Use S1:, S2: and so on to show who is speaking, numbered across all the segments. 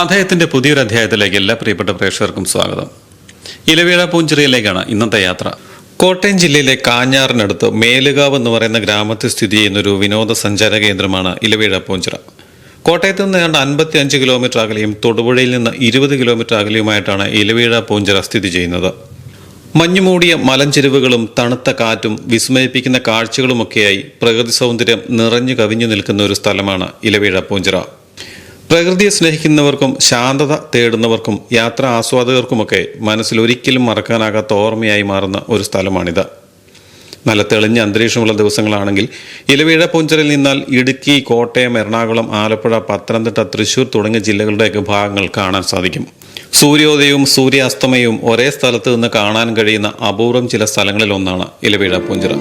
S1: പാഥയത്തിന്റെ പുതിയൊരു അധ്യായത്തിലേക്ക് എല്ലാ പ്രിയപ്പെട്ട പ്രേക്ഷകർക്കും സ്വാഗതം. ഇലവീഴ പൂഞ്ചിറയിലേക്കാണ് ഇന്നത്തെ യാത്ര. കോട്ടയം ജില്ലയിലെ കാഞ്ഞാറിനടുത്ത് മേലുകാവ് എന്ന് പറയുന്ന ഗ്രാമത്തിൽ സ്ഥിതി ചെയ്യുന്ന ഒരു വിനോദസഞ്ചാര കേന്ദ്രമാണ് ഇലവീഴ പൂഞ്ചിറ. കോട്ടയത്ത് നിന്ന് ഏതാണ്ട് 55 കിലോമീറ്റർ അകലെയും തൊടുപുഴയിൽ നിന്ന് 20 കിലോമീറ്റർ അകലെയുമായിട്ടാണ് ഇലവീഴ പൂഞ്ചിറ സ്ഥിതി ചെയ്യുന്നത്. മഞ്ഞുമൂടിയ മലഞ്ചെരുവുകളും തണുത്ത കാറ്റും വിസ്മയിപ്പിക്കുന്ന കാഴ്ചകളുമൊക്കെയായി പ്രകൃതി സൗന്ദര്യം നിറഞ്ഞു കവിഞ്ഞു നിൽക്കുന്ന ഒരു സ്ഥലമാണ് ഇലവീഴ പൂഞ്ചിറ. പ്രകൃതിയെ സ്നേഹിക്കുന്നവർക്കും ശാന്തത തേടുന്നവർക്കും യാത്രാ ആസ്വാദകർക്കുമൊക്കെ മനസ്സിൽ ഒരിക്കലും മറക്കാനാകാത്ത ഓർമ്മയായി മാറുന്ന ഒരു സ്ഥലമാണിത്. നല്ല തെളിഞ്ഞ അന്തരീക്ഷമുള്ള ദിവസങ്ങളാണെങ്കിൽ ഇലവീഴ പൂഞ്ചിറയിൽ നിന്നാൽ ഇടുക്കി, കോട്ടയം, എറണാകുളം, ആലപ്പുഴ, പത്തനംതിട്ട, തൃശ്ശൂർ തുടങ്ങിയ ജില്ലകളുടെയൊക്കെ ഭാഗങ്ങൾ കാണാൻ സാധിക്കും. സൂര്യോദയവും സൂര്യാസ്തമയവും ഒരേ സ്ഥലത്ത് നിന്ന് കാണാൻ കഴിയുന്ന അപൂർവം ചില സ്ഥലങ്ങളിലൊന്നാണ് ഇലവീഴ പൂഞ്ചിറ.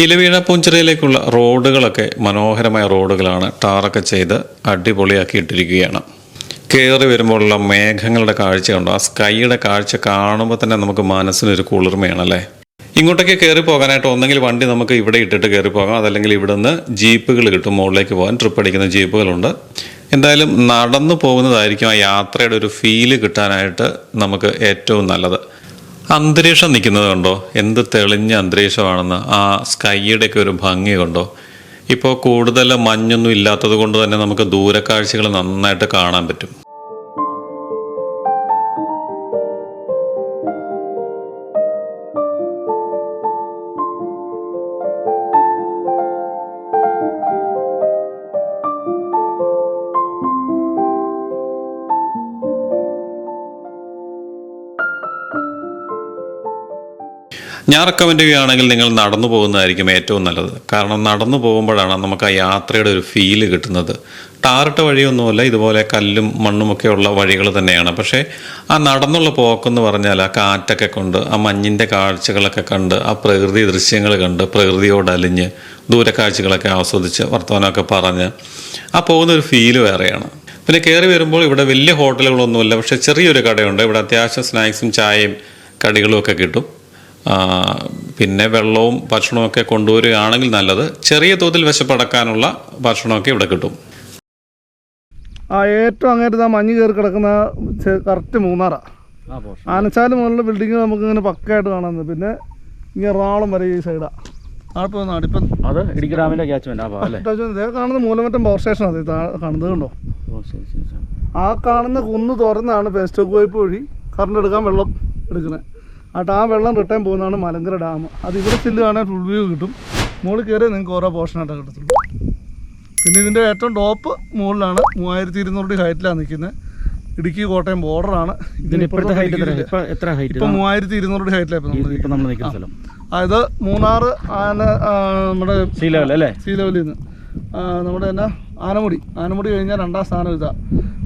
S1: ഇലവീഴ പൂഞ്ചിറയിലേക്കുള്ള റോഡുകളൊക്കെ മനോഹരമായ റോഡുകളാണ്. ടാറൊക്കെ ചെയ്ത് അടിപൊളിയാക്കി ഇട്ടിരിക്കുകയാണ്. കയറി വരുമ്പോഴുള്ള മേഘങ്ങളുടെ കാഴ്ച കണ്ടോ? ആ സ്കൈയുടെ കാഴ്ച കാണുമ്പോൾ തന്നെ നമുക്ക് മനസ്സിനൊരു കുളിർമയാണല്ലേ. ഇങ്ങോട്ടേക്ക് കയറി പോകാനായിട്ട് ഒന്നെങ്കിൽ വണ്ടി നമുക്ക് ഇവിടെ ഇട്ടിട്ട് കയറി പോകാം, അതല്ലെങ്കിൽ ഇവിടെ നിന്ന് ജീപ്പുകൾ കിട്ടും. മുകളിലേക്ക് പോകാൻ ട്രിപ്പ് അടിക്കുന്ന ജീപ്പുകളുണ്ട്. എന്തായാലും നടന്നു പോകുന്നതായിരിക്കും ആ യാത്രയുടെ ഒരു ഫീല് കിട്ടാനായിട്ട് നമുക്ക് ഏറ്റവും നല്ലത്. അന്തരീക്ഷം നിൽക്കുന്നത് കണ്ടോ? എന്ത് തെളിഞ്ഞ അന്തരീക്ഷമാണെന്ന്. ആ സ്കൈയുടെയൊക്കെ ഒരു ഭംഗി കണ്ടോ? ഇപ്പോൾ കൂടുതൽ മഞ്ഞൊന്നും ഇല്ലാത്തത് കൊണ്ട് തന്നെ നമുക്ക് ദൂരക്കാഴ്ചകൾ നന്നായിട്ട് കാണാൻ പറ്റും. ഞാൻ റെക്കമെൻഡ് ചെയ്യുകയാണെങ്കിൽ നിങ്ങൾ നടന്നു പോകുന്നതായിരിക്കും ഏറ്റവും നല്ലത്. കാരണം നടന്നു പോകുമ്പോഴാണ് നമുക്ക് ആ യാത്രയുടെ ഒരു ഫീല് കിട്ടുന്നത്. ടാറിട്ട വഴിയൊന്നുമല്ല, ഇതുപോലെ കല്ലും മണ്ണുമൊക്കെ ഉള്ള വഴികൾ തന്നെയാണ്. പക്ഷേ ആ നടന്നുള്ള പോക്കെന്ന് പറഞ്ഞാൽ ആ കാറ്റൊക്കെ കൊണ്ട്, ആ മഞ്ഞിൻ്റെ കാഴ്ചകളൊക്കെ കണ്ട്, ആ പ്രകൃതി ദൃശ്യങ്ങൾ കണ്ട്, പ്രകൃതിയോടലിഞ്ഞ് ദൂരക്കാഴ്ചകളൊക്കെ ആസ്വദിച്ച് വർത്തമാനമൊക്കെ പറഞ്ഞ് ആ പോകുന്നൊരു ഫീല് വേറെയാണ്. പിന്നെ കയറി വരുമ്പോൾ ഇവിടെ വലിയ ഹോട്ടലുകളൊന്നുമില്ല, പക്ഷേ ചെറിയൊരു കടയുണ്ട്. ഇവിടെ അത്യാവശ്യം സ്നാക്സും ചായയും കടികളും ഒക്കെ കിട്ടും. പിന്നെ വെള്ളവും ഭക്ഷണവും ഒക്കെ കൊണ്ടുവരികയാണെങ്കിൽ നല്ലത്. ചെറിയ തോതിൽ വിശപ്പടക്കാനുള്ള ഭക്ഷണമൊക്കെ ഇവിടെ കിട്ടും.
S2: ഏറ്റവും അങ്ങേറ്റത് ആ മഞ്ഞ് കയറി കിടക്കുന്ന കറക്റ്റ് മൂന്നാറാണ്. ആനച്ചാല് മുകളിലെ ബിൽഡിങ് നമുക്ക് ഇങ്ങനെ പക്കയായിട്ട് കാണാൻ. പിന്നെ ഇങ്ങനെ എറണാകുളം വരെ ഈ സൈഡാണ്. നാടിപ്പം
S3: അത് ഇടുക്കി ഡാമിൻ്റെ
S2: കാണുന്ന മൂലമറ്റം പവർ സ്റ്റേഷൻ. അത് കാണുന്നത് കണ്ടോ? ആ കാണുന്ന കുന്ന് തുറന്നാണ് പേസ്റ്റോക്ക് പൈപ്പ് വഴി കറണ്ട് എടുക്കാൻ വെള്ളം എടുക്കുന്നത്. ആ വെള്ളം റിട്ടേൺ പോകുന്നതാണ് മലങ്കര ഡാം. അത് ഇവിടെ ചില്ല് കാണാൻ ഫുൾ വ്യൂ കിട്ടും. മുകളിൽ കയറി നിങ്ങൾക്ക് ഓരോ പോർഷനായിട്ടാണ് കിട്ടത്തുള്ളൂ. പിന്നെ ഇതിൻ്റെ ഏറ്റവും ടോപ്പ് മുകളിലാണ്. 3200 ഹൈറ്റിലാണ് നിൽക്കുന്നത്. ഇടുക്കി കോട്ടയം ബോർഡറാണ്.
S3: ഇപ്പം
S2: 3200 ഹൈറ്റിലാണ്. അതായത് മൂന്നാർ നമ്മുടെ
S3: സീ ലെവലിൽ നിന്ന്
S2: നമ്മുടെ തന്നെ ആനമുടി കഴിഞ്ഞാൽ 2ാം സ്ഥാനം ഇതാണ്.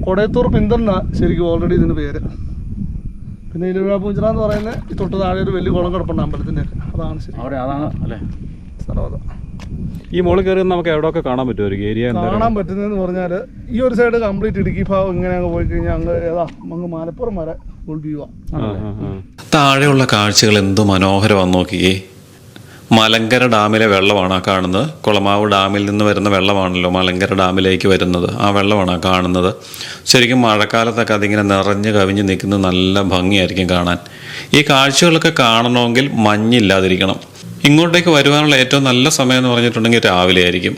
S2: കൊടയത്തൂർ പിന്തന്ന ശരിക്കും ഓൾറെഡി ഇതിന് പേര്. പിന്നെ ഇലവീഴ പൂഞ്ചിറ എന്ന് പറയുന്നത് തൊട്ട് താഴെ ഒരു വലിയ കുളം കിടപ്പുണ്ട് അമ്പലത്തിൻ്റെ. അതാണ് ശരി,
S3: അതാണ് അല്ലേ
S2: സ്ഥലം.
S1: ഈ മുകളിൽ കയറി നമുക്ക് എവിടെയൊക്കെ കാണാൻ പറ്റും? ഏരിയ
S2: കാണാൻ പറ്റുന്നതെന്ന് പറഞ്ഞാൽ ഈ ഒരു സൈഡ് കംപ്ലീറ്റ് ഇടുക്കി ഭാഗം ഇങ്ങനെ അങ്ങ് പോയി കഴിഞ്ഞാൽ അങ്ങ് മലപ്പുറം വരെ ഫുൾ വ്യൂ ആണ്.
S1: താഴെയുള്ള കാഴ്ചകൾ എന്ത് മനോഹരമാണെന്ന് നോക്കിയേ. മലങ്കര ഡാമിലെ വെള്ളമാണ് ആ കാണുന്നത്. കുളമാവ് ഡാമിൽ നിന്ന് വരുന്ന വെള്ളമാണല്ലോ മലങ്കര ഡാമിലേക്ക് വരുന്നത്. ആ വെള്ളമാണ് ആ കാണുന്നത്. ശരിക്കും മഴക്കാലത്തൊക്കെ അതിങ്ങനെ നിറഞ്ഞ് കവിഞ്ഞ് നിൽക്കുന്നത് നല്ല ഭംഗിയായിരിക്കും കാണാൻ. ഈ കാഴ്ചകളൊക്കെ കാണണമെങ്കിൽ മഞ്ഞില്ലാതിരിക്കണം. ഇങ്ങോട്ടേക്ക് വരുവാനുള്ള ഏറ്റവും നല്ല സമയം എന്ന് പറഞ്ഞിട്ടുണ്ടെങ്കിൽ രാവിലെ ആയിരിക്കും.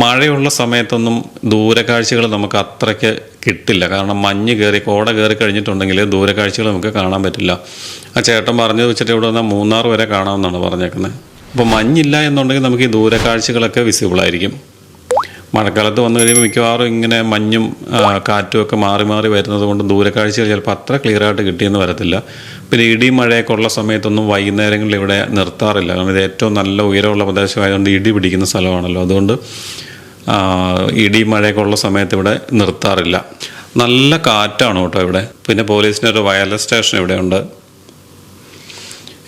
S1: മഴയുള്ള സമയത്തൊന്നും ദൂരക്കാഴ്ചകൾ നമുക്ക് അത്രയ്ക്ക് കിട്ടില്ല. കാരണം മഞ്ഞ് കയറി കോട കയറി കഴിഞ്ഞിട്ടുണ്ടെങ്കിൽ ദൂരക്കാഴ്ചകൾ നമുക്ക് കാണാൻ പറ്റില്ല. ആ ചേട്ടൻ പറഞ്ഞു വെച്ചിട്ട് ഇവിടെ വന്നാൽ മൂന്നാർ വരെ കാണാമെന്നാണ് പറഞ്ഞേക്കുന്നത്. അപ്പോൾ മഞ്ഞില്ല എന്നുണ്ടെങ്കിൽ നമുക്ക് ഈ ദൂരക്കാഴ്ചകളൊക്കെ വിസിബിളായിരിക്കും. മഴക്കാലത്ത് വന്നു കഴിയുമ്പോൾ മിക്കവാറും ഇങ്ങനെ മഞ്ഞും കാറ്റും ഒക്കെ മാറി മാറി വരുന്നത് കൊണ്ട് ദൂരക്കാഴ്ചകൾ ചിലപ്പോൾ അത്ര ക്ലിയറായിട്ട് കിട്ടിയെന്ന് വരത്തില്ല. പിന്നെ ഇടിയും മഴയൊക്കെ ഉള്ള സമയത്തൊന്നും വൈകുന്നേരങ്ങളിൽ ഇവിടെ നിർത്താറില്ല. കാരണം ഇത് ഏറ്റവും നല്ല ഉയരമുള്ള പ്രദേശമായതുകൊണ്ട് ഇടി പിടിക്കുന്ന സ്ഥലമാണല്ലോ. അതുകൊണ്ട് ഇടിയും മഴയൊക്കെ ഉള്ള സമയത്ത് ഇവിടെ നിർത്താറില്ല. നല്ല കാറ്റാണ് കേട്ടോ ഇവിടെ. പിന്നെ പോലീസിൻ്റെ ഒരു വയർലെസ് സ്റ്റേഷൻ ഇവിടെയുണ്ട്.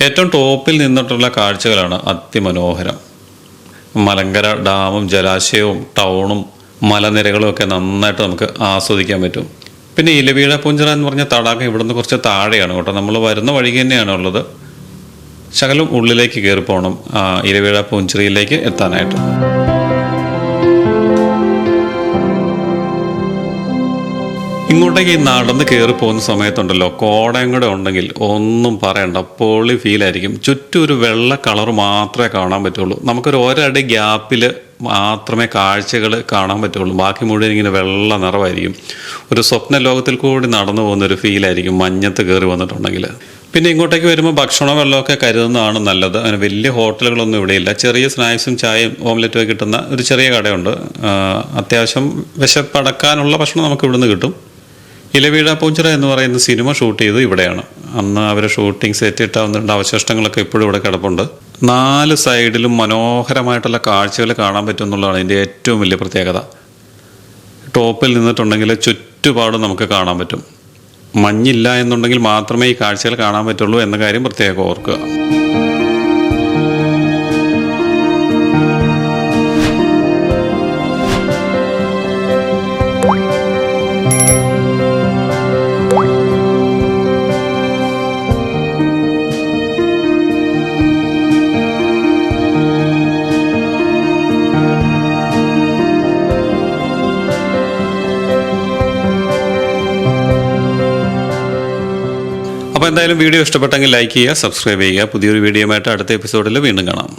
S1: ഏറ്റവും ടോപ്പിൽ നിന്നിട്ടുള്ള കാഴ്ചകളാണ് അതിമനോഹരം. മലങ്കര ഡാമും ജലാശയവും ടൗണും മലനിരകളും ഒക്കെ നന്നായിട്ട് നമുക്ക് ആസ്വദിക്കാൻ പറ്റും. പിന്നെ ഇലവീഴ പൂഞ്ചിറ എന്ന് പറഞ്ഞ തടാകം ഇവിടുന്ന് കുറച്ച് താഴെയാണ് കേട്ടോ. നമ്മൾ വരുന്ന വഴി തന്നെയാണ് ഉള്ളത്. ശകലം ഉള്ളിലേക്ക് കയറി പോകണം ഇലവീഴ പൂഞ്ചിറയിലേക്ക് എത്താനായിട്ട്. ഇങ്ങോട്ടേക്ക് ഈ നടന്ന് കയറി പോകുന്ന സമയത്തുണ്ടല്ലോ, കോടയും കൂടെ ഉണ്ടെങ്കിൽ ഒന്നും പറയണ്ട, പൊളി ഫീലായിരിക്കും. ചുറ്റും ഒരു വെള്ള കളർ മാത്രമേ കാണാൻ പറ്റുള്ളൂ. നമുക്കൊരു ഒരടി ഗ്യാപ്പിൽ മാത്രമേ കാഴ്ചകൾ കാണാൻ പറ്റുള്ളൂ. ബാക്കി മുഴുവൻ ഇങ്ങനെ വെള്ള നിറമായിരിക്കും. ഒരു സ്വപ്ന ലോകത്തിൽ കൂടി നടന്നു പോകുന്ന ഒരു ഫീലായിരിക്കും മഞ്ഞത്ത് കയറി വന്നിട്ടുണ്ടെങ്കിൽ. പിന്നെ ഇങ്ങോട്ടേക്ക് വരുമ്പോൾ ഭക്ഷണ വെള്ളമൊക്കെ കരുതുന്നതാണ് നല്ലത്. അങ്ങനെ വലിയ ഹോട്ടലുകളൊന്നും ഇവിടെയില്ല. ചെറിയ സ്നാക്സും ചായയും ഓംലെറ്റും ഒക്കെ കിട്ടുന്ന ഒരു ചെറിയ കടയുണ്ട്. അത്യാവശ്യം വിശപ്പടക്കാനുള്ള ഭക്ഷണം നമുക്ക് ഇവിടുന്ന് കിട്ടും. ഇലവീഴ പൂഞ്ചിറ എന്ന് പറയുന്ന സിനിമ ഷൂട്ട് ചെയ്ത് ഇവിടെയാണ്. അന്ന് അവർ ഷൂട്ടിംഗ് സെറ്റ് ഇട്ടാവുന്ന അവശിഷ്ടങ്ങളൊക്കെ ഇപ്പോഴും ഇവിടെ കിടപ്പുണ്ട്. 4 സൈഡിലും മനോഹരമായിട്ടുള്ള കാഴ്ചകൾ കാണാൻ പറ്റും എന്നുള്ളതാണ് ഇതിൻ്റെ ഏറ്റവും വലിയ പ്രത്യേകത. ടോപ്പിൽ നിന്നിട്ടുണ്ടെങ്കിൽ ചുറ്റുപാടും നമുക്ക് കാണാൻ പറ്റും. മഞ്ഞില്ല എന്നുണ്ടെങ്കിൽ മാത്രമേ ഈ കാഴ്ചകൾ കാണാൻ പറ്റുള്ളൂ എന്ന കാര്യം പ്രത്യേകം ഓർക്കുക. അപ്പോൾ എന്തായാലും വീഡിയോ ഇഷ്ടപ്പെട്ടെങ്കിൽ ലൈക്ക് ചെയ്യുക, സബ്സ്ക്രൈബ് ചെയ്യുക. പുതിയൊരു വീഡിയോയുമായിട്ട് അടുത്ത എപ്പിസോഡിൽ വീണ്ടും കാണാം.